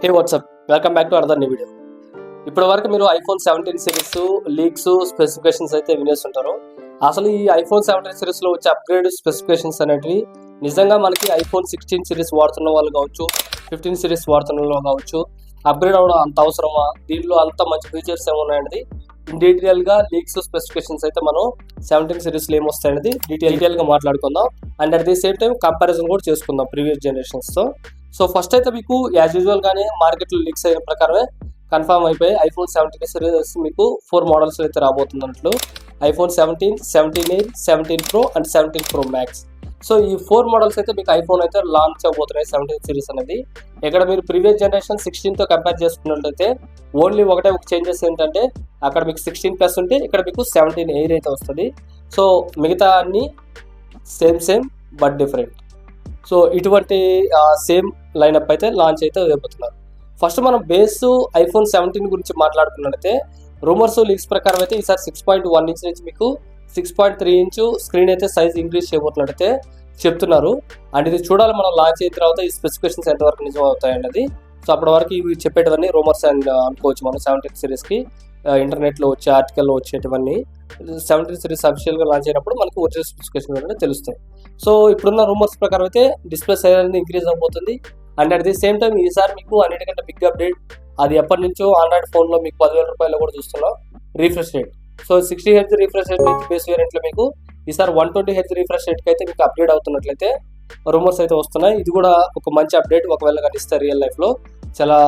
Hey WhatsApp, welcome back to other new video. ఇప్పటి వరకు మీరు ఐఫోన్ 17 సిరీస్ లీక్స్ స్పెసిఫికేషన్స్ అయితే వినేస్తుంటారు. అసలు ఈ ఐఫోన్ 17 సిరీస్లో వచ్చే అప్గ్రేడ్ స్పెసిఫికేషన్స్ అనేటివి నిజంగా మనకి ఐఫోన్ 16 సిరీస్ వాడుతున్న వాళ్ళు కావచ్చు, 15 సిరీస్ వాడుతున్న వాళ్ళు కావచ్చు, అప్గ్రేడ్ అవ్వడం అంత అవసరమా, దీనిలో అంత మంచి ఫీచర్స్ ఏమున్నాయనేది డీటెయిల్గా లీక్స్ స్పెసిఫికేషన్స్ అయితే మనం 17 సిరీస్లో ఏమొస్తాయనేది డీటెయిల్గా మాట్లాడుకుందాం. And at the same time comparison కూడా చేసుకుందాం ప్రీవియస్ జనరేషన్స్తో. సో ఫస్ట్ అయితే మీకు యాజ్ యూజువల్ గానే మార్కెట్లో లీక్స్ అయిన ప్రకారమే కన్ఫర్మ్ అయిపోయి ఐఫోన్ 17 సిరీస్ మీకు 4 మోడల్స్ అయితే రాబోతున్నట్లు iPhone 17, 17A, 17 Pro and 17 Pro Max. So ఈ 4 మోడల్స్ అయితే మీకు ఐఫోన్ అయితే లాంచ్ అవబోతున్నాయి 17 సిరీస్ అనేది. ఇక్కడ మీరు ప్రీవియస్ జనరేషన్ 16తో కంపేర్ చేసుకున్నట్లయితే ఓన్లీ ఒక చేంజెస్ ఏంటంటే అక్కడ మీకు 16+ ఉంటే ఇక్కడ మీకు 17 ఎయిర్ అయితే వస్తుంది. సో మిగతా అన్ని సేమ్ బట్ డిఫరెంట్. సో ఇటువంటి సేమ్ లైనప్ అయితే లాంచ్ అయితే అయిపోతున్నారు. ఫస్ట్ మనం బేస్ ఐఫోన్ 17 గురించి మాట్లాడుకున్నట్లయితే రూమర్స్ లీక్స్ ప్రకారం అయితే ఈసారి 6.1 ఇంచ్ నుంచి మీకు 6.3 ఇంచ్ స్క్రీన్ అయితే సైజ్ ఇంక్రీజ్ చేయబోతున్నట్టయితే చెప్తున్నారు. అండ్ ఇది చూడాలి మనం లాంచ్ అయిన తర్వాత ఈ స్పెసిఫికేషన్స్ ఎంతవరకు నిజం అవుతాయన్నది. సో అప్పటి వరకు ఇవి చెప్పేటివన్నీ రూమర్స్ అండ్ అనుకోవచ్చు మనం 17 సిరీస్కి ఇంటర్నెట్లో వచ్చే ఆర్టికల్లో వచ్చేటివన్నీ 17 సిరీస్ అఫీషియల్గా లాంచ్ అయినప్పుడు మనకు ఒరిజినల్ స్పెసిఫికేషన్ అనేది తెలుస్తాయి. సో ఇప్పుడున్న రూమర్స్ ప్రకారం అయితే డిస్ప్లే సైజ్ అనేది ఇంక్రీజ్ అవబోతుంది. And at the same time ఈసారి మీకు అన్నిటికంటే బిగ్ అప్డేట్, అది ఎప్పటి నుంచో ఆండ్రాయిడ్ ఫోన్లో మీకు 10,000 రూపాయలు కూడా చూస్తున్నాం, refresh rate. So 60 hertz refresh rate నుంచి బేస్ వేరియంట్లో మీకు ఈసారి 120 హెర్ట్జ్ రీఫ్రెష్ రేట్కి అయితే మీకు అప్డేట్ అవుతున్నట్లయితే రూమర్స్ అయితే వస్తున్నాయి. ఇది కూడా ఒక మంచి అప్డేట్ ఒకవేళ కనిస్తారు. రియల్ లైఫ్లో చాలా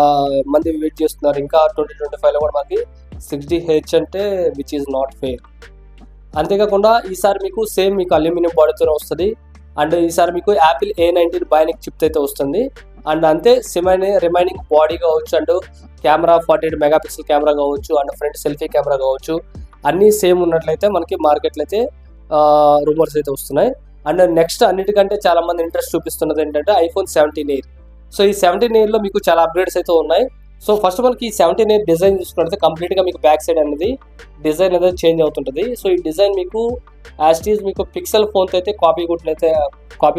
మంది వెయిట్ చేస్తున్నారు. ఇంకా 2025లో కూడా మనకి 60 హెర్ట్జ్ అంటే విచ్ ఈజ్ నాట్ ఫెయిర్. అంతేకాకుండా ఈసారి మీకు సేమ్ మీకు అల్యూమినియం బాడీతోనే వస్తుంది. అండ్ ఈసారి మీకు యాపిల్ A19 బయోనిక్ చిప్ అయితే వస్తుంది. అండ్ అంతే రిమైనింగ్ బాడీ కావచ్చు, అండ్ కెమెరా 48 మెగాపిక్సెల్ కెమెరా కావచ్చు, అండ్ ఫ్రంట్ సెల్ఫీ కెమెరా కావచ్చు, అన్నీ సేమ్ ఉన్నట్లయితే మనకి మార్కెట్లో అయితే రూమర్స్ అయితే వస్తున్నాయి. అండ్ నెక్స్ట్ అన్నిటికంటే చాలా మంది ఇంట్రెస్ట్ చూపిస్తున్నది ఏంటంటే ఐఫోన్ 17 ఎయిర్. సో ఈ 17 ఎయిర్లో మీకు చాలా అప్గ్రేడ్స్ అయితే ఉన్నాయి. సో ఫస్ట్ మనకి ఈ 17 ఎయిర్ డిజైన్ చూసుకున్నట్లయితే కంప్లీట్గా మీకు బ్యాక్ సైడ్ అనేది డిజైన్ అనేది చేంజ్ అవుతుంటుంది. సో ఈ డిజైన్ మీకు యాజ్ ఇట్ ఈజ్ మీకు పిక్సెల్ ఫోన్తో అయితే కాపీ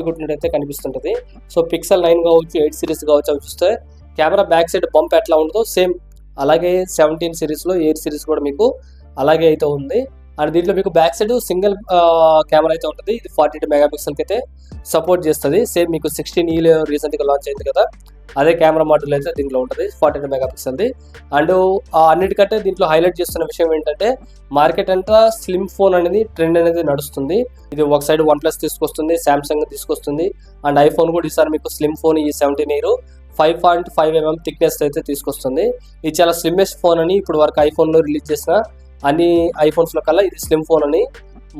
కొట్టినట్టయితే కనిపిస్తుంటుంది. సో పిక్సెల్ 9 కావచ్చు, 8 సిరీస్ కావచ్చు, అవి చూస్తే కెమెరా బ్యాక్ సైడ్ బంప్ ఎట్లా ఉంటుందో సేమ్ అలాగే 17 సిరీస్లో 8 సిరీస్ కూడా మీకు అలాగే అయితే ఉంది. అండ్ దీంట్లో మీకు బ్యాక్ సైడ్ సింగిల్ కెమెరా అయితే ఉంటుంది. ఇది 48 మెగాపిక్సెల్కి అయితే సపోర్ట్ చేస్తుంది. సేమ్ మీకు 16E రీసెంట్గా లాంచ్ అయింది కదా, అదే కెమెరా మోడల్ అయితే దీంట్లో ఉంటుంది 48 మెగాపిక్సెల్ది. అండ్ అన్నిటికంటే దీంట్లో హైలైట్ చేస్తున్న విషయం ఏంటంటే మార్కెట్ అంతా స్లిమ్ ఫోన్ అనేది ట్రెండ్ అనేది నడుస్తుంది. ఇది ఒక సైడ్ OnePlus తీసుకొస్తుంది, శాంసంగ్ తీసుకొస్తుంది, అండ్ ఐఫోన్ కూడా ఈసారి మీకు స్లిమ్ ఫోన్ ఈ 17 ఎయిర్ 5.5mm థిక్నెస్ అయితే తీసుకొస్తుంది. ఇది చాలా స్లిమ్మెస్ట్ ఫోన్ అని ఇప్పుడు వరకు ఐఫోన్లో రిలీజ్ చేసిన అన్ని ఐఫోన్స్లో కల్లా ఇది స్లిమ్ ఫోన్ అని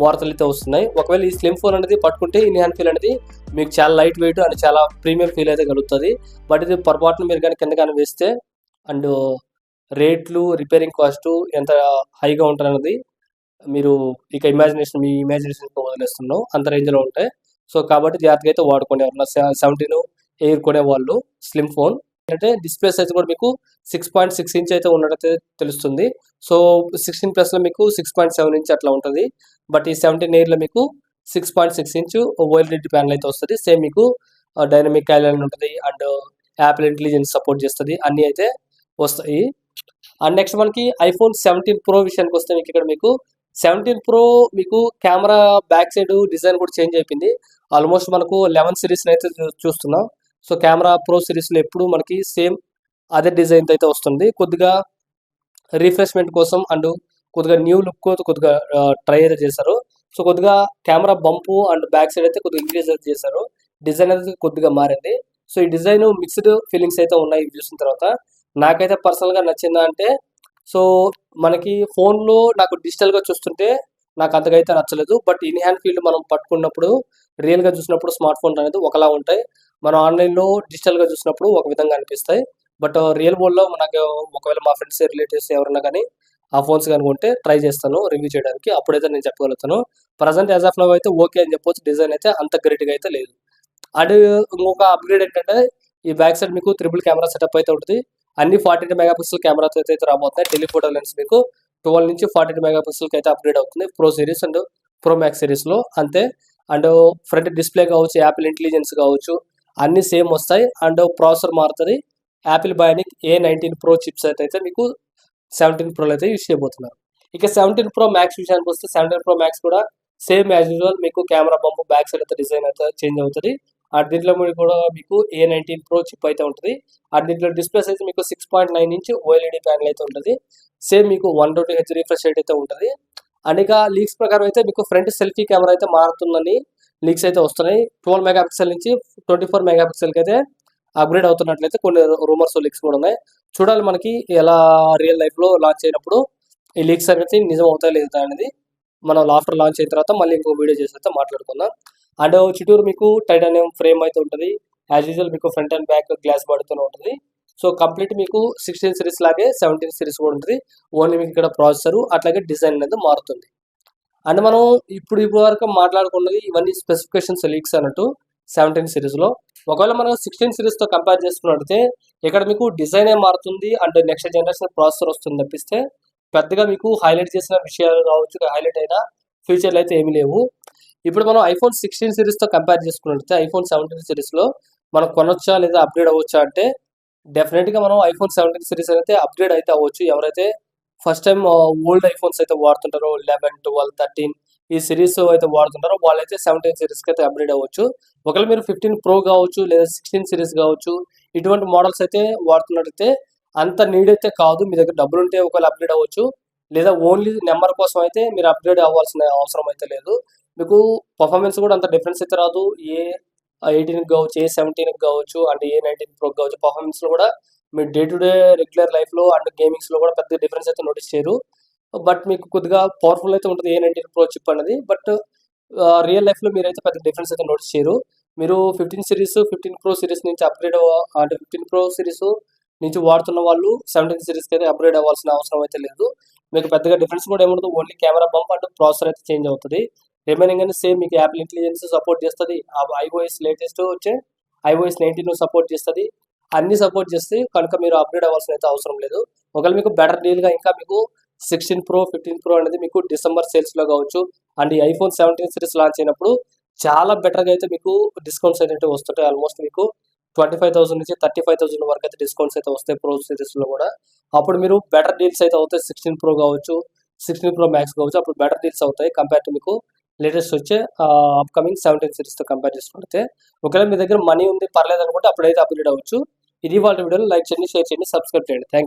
వార్తలు అయితే వస్తున్నాయి. ఒకవేళ ఈ స్లిమ్ ఫోన్ అనేది పట్టుకుంటే ఇన్ హ్యాండ్ ఫీల్ అనేది మీకు చాలా లైట్ వెయిట్ అండ్ చాలా ప్రీమియం ఫీల్ అయితే కలుగుతుంది. బట్ ఇది పొరపాటున మీరు కానీ కింద కానీ వేస్తే అండ్ రేట్లు, రిపేరింగ్ కాస్ట్ ఎంత హైగా ఉంటుందన్నది మీరు ఇక మీ ఇమాజినేషన్కి వదిలేస్తున్నాం, అంత రేంజ్లో ఉంటాయి. సో కాబట్టి జాగ్రత్తగా అయితే వాడుకోండి. ఎవరన్నా 17 ఎయిర్ కొనే వాళ్ళు స్లిమ్ ఫోన్. అంటే డిస్ప్లే సైజ్ కూడా మీకు 6.6 ఇంచ్ అయితే ఉన్నట్టయితే తెలుస్తుంది. సో 16+లో మీకు 6.7 ఇంచ్ అట్లా ఉంటుంది. బట్ ఈ 17 ఎయిర్లో మీకు 6.6 ఇంచ్ OLED ప్యానల్ అయితే వస్తుంది. సేమ్ మీకు డైనమిక్ ఐలాండ్ ఉంటుంది, అండ్ యాపిల్ ఇంటెలిజెన్స్ సపోర్ట్ చేస్తుంది, అన్నీ అయితే వస్తాయి. అండ్ నెక్స్ట్ మనకి ఐఫోన్ 17 Pro విషయానికి వస్తే మీకు ఇక్కడ మీకు 17 Pro మీకు కెమెరా బ్యాక్ సైడ్ డిజైన్ కూడా చేంజ్ అయిపోయింది. ఆల్మోస్ట్ మనకు 11 సిరీస్ని అయితే చూస్తున్నాం. సో కెమెరా ప్రో సిరీస్లో ఎప్పుడు మనకి సేమ్ అదే డిజైన్ అయితే వస్తుంది. కొద్దిగా రిఫ్రెష్మెంట్ కోసం అండ్ కొద్దిగా న్యూ లుక్ కొద్దిగా ట్రై అయితే చేశారు. సో కొద్దిగా camera bump and back side అయితే కొద్దిగా ఇంక్రీజ్ అయితే చేశారు. డిజైన్ అయితే కొద్దిగా మారింది. సో ఈ డిజైన్ మిక్స్డ్ ఫీలింగ్స్ అయితే ఉన్నాయి చూసిన తర్వాత. నాకైతే పర్సనల్గా నచ్చిందా అంటే, సో మనకి ఫోన్లో నాకు డిజిటల్గా చూస్తుంటే నాకు అంతగా అయితే నచ్చలేదు. బట్ ఇన్ హ్యాండ్ ఫీల్డ్ మనం పట్టుకున్నప్పుడు రియల్గా చూసినప్పుడు స్మార్ట్ ఫోన్ అనేది ఒకలా ఉంటాయి. మనం ఆన్లైన్లో డిజిటల్గా చూసినప్పుడు ఒక విధంగా అనిపిస్తాయి. బట్ రియల్ వరల్డ్లో మనకు ఒకవేళ మా ఫ్రెండ్స్ రిలేటివ్స్ ఎవరన్నా కానీ ఆ ఫోన్స్ కనుకుంటే ట్రై చేస్తాను రివ్యూ చేయడానికి, అప్పుడైతే నేను చెప్పగలుగుతాను. ప్రజెంట్ యాజ్ ఆఫ్ నౌ అయితే ఓకే అని చెప్పొచ్చు. డిజైన్ అయితే అంత గ్రేట్గా అయితే లేదు. అండ్ ఇంకొక అప్గ్రేడ్ ఏంటంటే ఈ బ్యాక్ సైడ్ మీకు ట్రిపుల్ కెమెరా సెటప్ అయితే ఉంటుంది. అన్ని 48 మెగాపిక్సెల్ కెమెరాతో అయితే రాబోతున్నాయి. టెలిఫోటో లెన్స్ మీకు 12 నుంచి 48 మెగాపిక్సెల్కి అయితే అప్గ్రేడ్ అవుతుంది pro series and pro max సిరీస్లో అంతే. అండ్ ఫ్రంట్ డిస్ప్లే కావచ్చు, యాపిల్ ఇంటెలిజెన్స్ కావచ్చు, అన్నీ సేమ్ వస్తాయి. అండ్ ప్రాసెసర్ మారుతుంది, Apple Bionic A19 Pro chips అయితే మీకు 17 Proలో అయితే యూస్ చేయబోతున్నారు. ఇక 17 Pro మ్యాక్స్ విషయానికి వస్తే 17 Pro మ్యాక్స్ కూడా సేమ్ యాజ్ యూజువల్ మీకు కెమెరా బంప్ బ్యాక్ సైడ్ అయితే డిజైన్ అయితే చేంజ్ అవుతుంది. దీంట్లో కూడా మీకు A19 Pro చిప్ అయితే ఉంటుంది. దీంట్లో డిస్ప్లే సైజ్ మీకు 6.9 ఇంచ్ OLED ప్యానల్ అయితే ఉంటుంది. సేమ్ మీకు 120 Hz రిఫ్రెష్ రేట్ అయితే ఉంటుంది. అండ్ ఇక లీక్స్ ప్రకారం అయితే మీకు ఫ్రంట్ సెల్ఫీ కెమెరా అయితే మారుతుందని లీక్స్ అయితే వస్తున్నాయి. 12 మెగాపిక్సెల్ నుంచి 24 మెగాపిక్సెల్కి అయితే అప్గ్రేడ్ అవుతున్నట్లయితే కొన్ని రూమర్స్ లీక్స్ కూడా ఉన్నాయి. చూడాలి మనకి ఎలా రియల్ లైఫ్లో లాంచ్ అయినప్పుడు ఈ లీక్స్ అనేది నిజం అవుతాయి లేదా అనేది మనం ఆఫ్టర్ లాంచ్ అయిన తర్వాత మళ్ళీ ఇంకో వీడియో చేసి అయితే మాట్లాడుకుందాం. అండ్ చుట్టూరు మీకు టైటానియం ఫ్రేమ్ అయితే ఉంటుంది. యాజ్ యూజువల్ మీకు ఫ్రంట్ అండ్ బ్యాక్ గ్లాస్ బాడీతోనే ఉంటుంది. సో కంప్లీట్ మీకు 16 సిరీస్ లాగే 17 సిరీస్ కూడా ఉంటుంది. ఓన్లీ మీకు ఇక్కడ ప్రాసెసర్ అట్లాగే డిజైన్ అనేది మారుతుంది. అండ్ మనం ఇప్పుడు వరకు మాట్లాడుకున్నది ఇవన్నీ స్పెసిఫికేషన్స్ లీక్స్ అన్నట్టు 17 సిరీస్లో. ఒకవేళ మనం 16 సిరీస్తో కంపేర్ చేసుకున్నట్టయితే ఇక్కడ మీకు డిజైనే మారుతుంది అండ్ నెక్స్ట్ జనరేషన్ ప్రాసెసర్ వస్తుంది తప్పిస్తే పెద్దగా మీకు హైలైట్ చేసిన విషయాలు కావచ్చు, హైలైట్ అయిన ఫీచర్లు అయితే ఏమీ లేవు. ఇప్పుడు మనం ఐఫోన్ 16 సిరీస్తో కంపేర్ చేసుకున్నట్టయితే ఐఫోన్ 17 సిరీస్లో మనం కొనొచ్చా లేదా అప్గ్రేడ్ అవ్వచ్చా అంటే డెఫినెట్గా మనం ఐఫోన్ 17 సిరీస్ అయితే అప్గ్రేడ్ అయితే అవ్వచ్చు. ఎవరైతే ఫస్ట్ టైం ఓల్డ్ ఐఫోన్స్ అయితే వాడుతుంటారో 11, 12, 13 ఈ సిరీస్ అయితే వాడుతుంటారో వాళ్ళైతే 17 సిరీస్కి అయితే అప్గ్రేడ్ అవ్వచ్చు. ఒకవేళ మీరు 15 Pro కావచ్చు లేదా 16 సిరీస్ కావచ్చు ఇటువంటి మోడల్స్ అయితే వాడుతున్నట్టయితే అంత నీడ్ అయితే కాదు. మీ దగ్గర డబ్బులు ఉంటే ఒకవేళ అప్గ్రేడ్ అవ్వచ్చు, లేదా ఓన్లీ నెంబర్ కోసం అయితే మీరు అప్గ్రేడ్ అవ్వాల్సిన అవసరం అయితే లేదు. మీకు పర్ఫార్మెన్స్ కూడా అంత డిఫరెన్స్ అయితే రాదు. A18కి కావచ్చు, A17కి కావచ్చు అండ్ A19 Pro కావచ్చు పర్ఫార్మెన్స్లో కూడా మీరు డే టు డే రెగ్యులర్ లైఫ్లో అండ్ గేమింగ్స్లో కూడా పెద్ద డిఫరెన్స్ అయితే నోటీస్ చేయరు. బట్ మీకు కొద్దిగా పవర్ఫుల్ అయితే ఉంటుంది A19 Pro చిప్ అనేది. బట్ రియల్ లైఫ్లో మీరైతే పెద్ద డిఫరెన్స్ అయితే నోటీస్ చేయరు. మీరు 15 సిరీస్ 15 Pro సిరీస్ నుంచి అప్గ్రేడ్ అంటే 15 Pro సిరీస్ నుంచి వాడుతున్న వాళ్ళు 17 సిరీస్కి అయితే అప్గ్రేడ్ అవ్వాల్సిన అవసరం అయితే లేదు. మీకు పెద్దగా డిఫరెన్స్ కూడా ఏముండదు. Only camera bump and processor అయితే చేంజ్ అవుతుంది. రిమైనింగ్ అనేది సేమ్ మీకు యాపిల్ ఇంటెలిజెన్స్ సపోర్ట్ చేస్తుంది. iOS లేటెస్ట్ వచ్చే iOS 19 సపోర్ట్ చేస్తుంది. అన్ని సపోర్ట్ చేస్తే కనుక మీరు అప్గ్రేడ్ అవ్వాల్సిన అయితే అవసరం లేదు. ఒకవేళ మీకు బెటర్ డీల్గా ఇంకా మీకు 16 Pro 15 Pro అనేది మీకు డిసెంబర్ సేల్స్లో కావచ్చు అండ్ ఈ ఐఫోన్ 17 సిరీస్ లాంచ్ అయినప్పుడు చాలా బెటర్గా అయితే మీకు డిస్కౌంట్స్ అయితే వస్తుంటాయి. ఆల్మోస్ట్ మీకు 25,000 నుంచి 35,000 వరకు అయితే డిస్కౌంట్స్ అయితే వస్తాయి ప్రో సిరీస్లో కూడా. అప్పుడు మీరు బెటర్ డీల్స్ అయితే అవుతాయి. 16 Pro కావచ్చు, 16 Pro మ్యాక్స్ కావచ్చు, అప్పుడు బెటర్ డీల్స్ అవుతాయి కంపేర్ టు మీకు లేటెస్ట్ వచ్చే అప్కమింగ్ 17 సిరీస్తో కంపేర్ చేసుకుంటే. ఒకవేళ మీ దగ్గర మనీ ఉంది పర్లేదు అనుకుంటే అప్పుడైతే అప్గ్రేడ్ అవ్వచ్చు. ఇది వాళ్ళ వీడియోలో లైక్ చేయండి, షేర్ చేయండి, సబ్స్క్రైబ్ చేయండి. థ్యాంక్